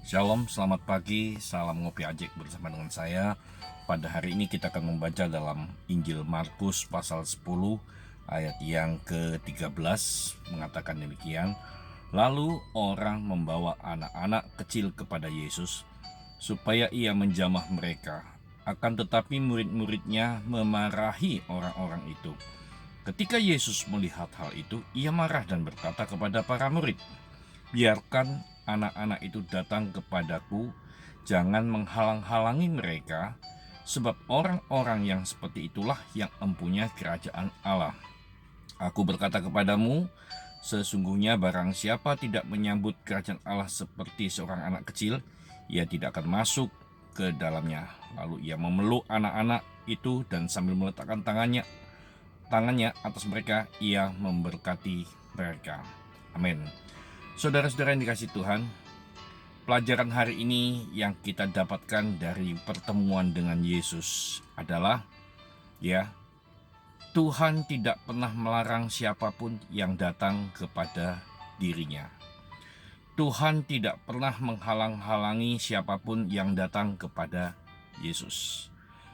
Shalom, selamat pagi, salam ngopi ajek bersama dengan saya. Pada hari ini kita akan membaca dalam Injil Markus pasal 10 ayat yang ke-13 mengatakan demikian. Lalu orang membawa anak-anak kecil kepada Yesus supaya ia menjamah mereka. Akan tetapi murid-muridnya memarahi orang-orang itu. Ketika Yesus melihat hal itu, ia marah dan berkata kepada para murid, "Biarkan anak-anak itu datang kepadaku, jangan menghalang-halangi mereka, sebab orang-orang yang seperti itulah yang mempunyai kerajaan Allah. Aku berkata kepadamu, sesungguhnya barang siapa tidak menyambut kerajaan Allah seperti seorang anak kecil, ia tidak akan masuk ke dalamnya." Lalu ia memeluk anak-anak itu dan sambil meletakkan tangannya atas mereka, ia memberkati mereka. Amin. Saudara-saudara yang dikasihi Tuhan, pelajaran hari ini yang kita dapatkan dari pertemuan dengan Yesus adalah Tuhan tidak pernah melarang siapapun yang datang kepada dirinya. Tuhan tidak pernah menghalang-halangi siapapun yang datang kepada Yesus.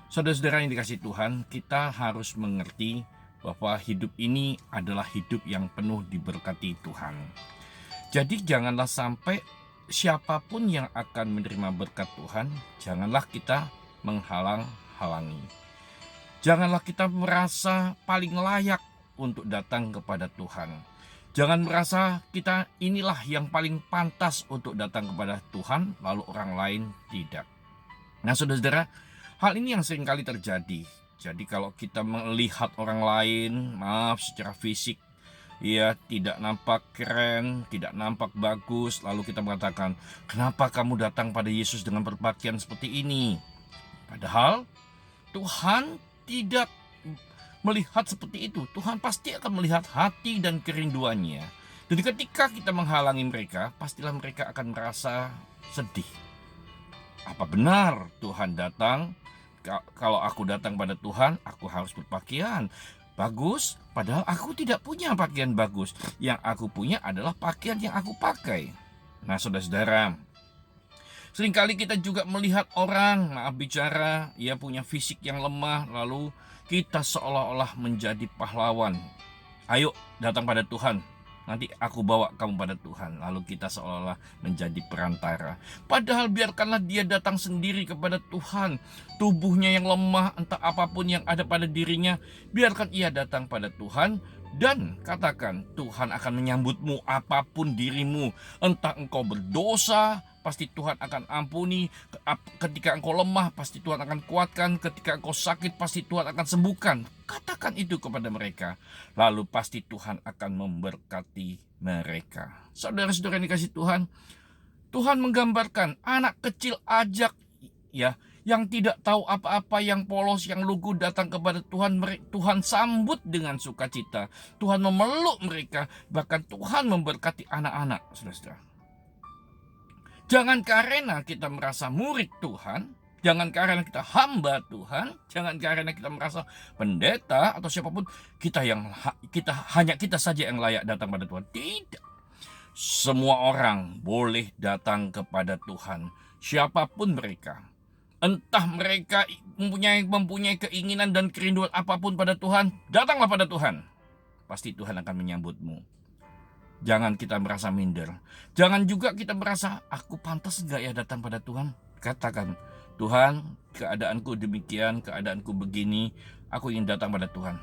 Saudara-saudara yang dikasihi Tuhan, kita harus mengerti bahwa hidup ini adalah hidup yang penuh diberkati Tuhan. Jadi janganlah sampai siapapun yang akan menerima berkat Tuhan, janganlah kita menghalang-halangi. Janganlah kita merasa paling layak untuk datang kepada Tuhan. Jangan merasa kita inilah yang paling pantas untuk datang kepada Tuhan, lalu orang lain tidak. Nah, saudara-saudara, hal ini yang seringkali terjadi. Jadi kalau kita melihat orang lain, secara fisik, tidak nampak keren, tidak nampak bagus, lalu kita mengatakan, "Kenapa kamu datang pada Yesus dengan berpakaian seperti ini?" Padahal Tuhan tidak melihat seperti itu. Tuhan pasti akan melihat hati dan kerinduannya. Dan ketika kita menghalangi mereka, pastilah mereka akan merasa sedih. Apa benar Tuhan datang? Kalau aku datang pada Tuhan, aku harus berpakaian bagus, padahal aku tidak punya pakaian bagus. Yang aku punya adalah pakaian yang aku pakai. Nah, saudara-saudara, seringkali kita juga melihat orang, bicara, ia punya fisik yang lemah, lalu kita seolah-olah menjadi pahlawan. Ayo datang pada Tuhan, nanti aku bawa kamu pada Tuhan. Lalu kita seolah-olah menjadi perantara. Padahal biarkanlah dia datang sendiri kepada Tuhan. Tubuhnya yang lemah, entah apapun yang ada pada dirinya, biarkan ia datang pada Tuhan. Dan katakan, Tuhan akan menyambutmu apapun dirimu. Entah engkau berdosa, pasti Tuhan akan ampuni. Ketika engkau lemah, pasti Tuhan akan kuatkan. Ketika engkau sakit, pasti Tuhan akan sembuhkan. Katakan itu kepada mereka, lalu pasti Tuhan akan memberkati mereka. Saudara-saudara yang dikasihi Tuhan, Tuhan menggambarkan anak kecil ajak yang tidak tahu apa-apa, yang polos, yang lugu datang kepada Tuhan. Tuhan sambut dengan sukacita. Tuhan memeluk mereka, bahkan Tuhan memberkati anak-anak. Saudara-saudara, jangan karena kita merasa murid Tuhan, jangan karena kita hamba Tuhan, jangan karena kita merasa pendeta atau siapapun hanya kita saja yang layak datang pada Tuhan. Tidak. Semua orang boleh datang kepada Tuhan, siapapun mereka. Entah mereka mempunyai keinginan dan kerinduan apapun pada Tuhan, datanglah pada Tuhan. Pasti Tuhan akan menyambutmu. Jangan kita merasa minder. Jangan juga kita merasa, aku pantas enggak ya datang pada Tuhan. Katakan, Tuhan, keadaanku demikian, keadaanku begini, aku ingin datang pada Tuhan.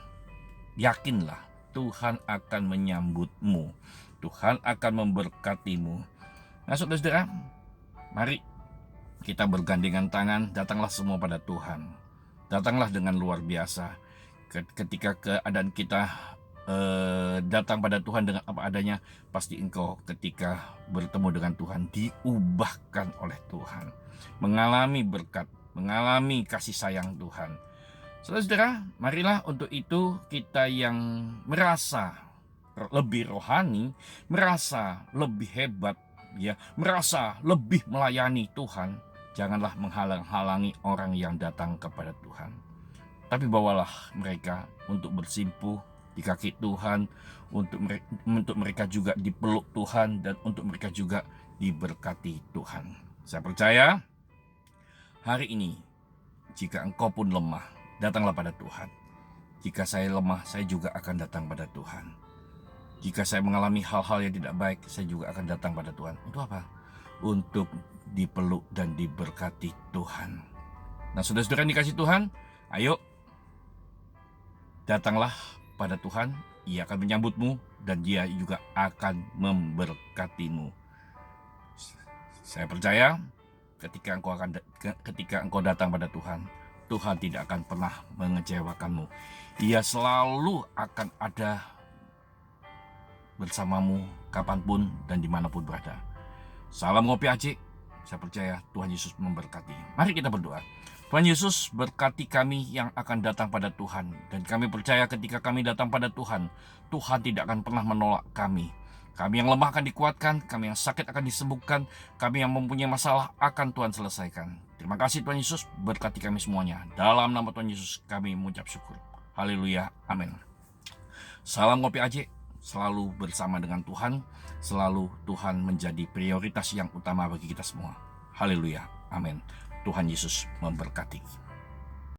Yakinlah, Tuhan akan menyambutmu. Tuhan akan memberkatimu. Nah, saudara-saudara, mari kita bergandengan tangan, datanglah semua pada Tuhan. Datanglah dengan luar biasa. Ketika keadaan kita datang pada Tuhan dengan apa adanya, pasti engkau ketika bertemu dengan Tuhan diubahkan oleh Tuhan, mengalami berkat, mengalami kasih sayang Tuhan. Saudara-saudara, marilah untuk itu kita yang merasa lebih rohani, merasa lebih hebat, merasa lebih melayani Tuhan, janganlah menghalang-halangi orang yang datang kepada Tuhan. Tapi bawalah mereka untuk bersimpuh di kaki Tuhan, untuk mereka juga dipeluk Tuhan, dan untuk mereka juga diberkati Tuhan. Saya percaya hari ini, jika engkau pun lemah, datanglah pada Tuhan. Jika saya lemah, saya juga akan datang pada Tuhan. Jika saya mengalami hal-hal yang tidak baik, saya juga akan datang pada Tuhan. Untuk apa? Untuk dipeluk dan diberkati Tuhan. Nah, saudara-saudara yang dikasih Tuhan, ayo datanglah pada Tuhan. Ia akan menyambutmu dan Dia juga akan memberkatimu. Saya percaya ketika engkau datang pada Tuhan, Tuhan tidak akan pernah mengecewakanmu. Ia selalu akan ada bersamamu kapanpun dan dimanapun berada. Salam Ngopi Acik. Saya percaya Tuhan Yesus memberkati. Mari kita berdoa. Tuhan Yesus, berkati kami yang akan datang pada Tuhan. Dan kami percaya ketika kami datang pada Tuhan, Tuhan tidak akan pernah menolak kami. Kami yang lemah akan dikuatkan, kami yang sakit akan disembuhkan, kami yang mempunyai masalah akan Tuhan selesaikan. Terima kasih Tuhan Yesus, berkati kami semuanya. Dalam nama Tuhan Yesus kami mengucap syukur. Haleluya, amin. Salam Ngopi Acik, selalu bersama dengan Tuhan, selalu Tuhan menjadi prioritas yang utama bagi kita semua. Haleluya, amin. Tuhan Yesus memberkati.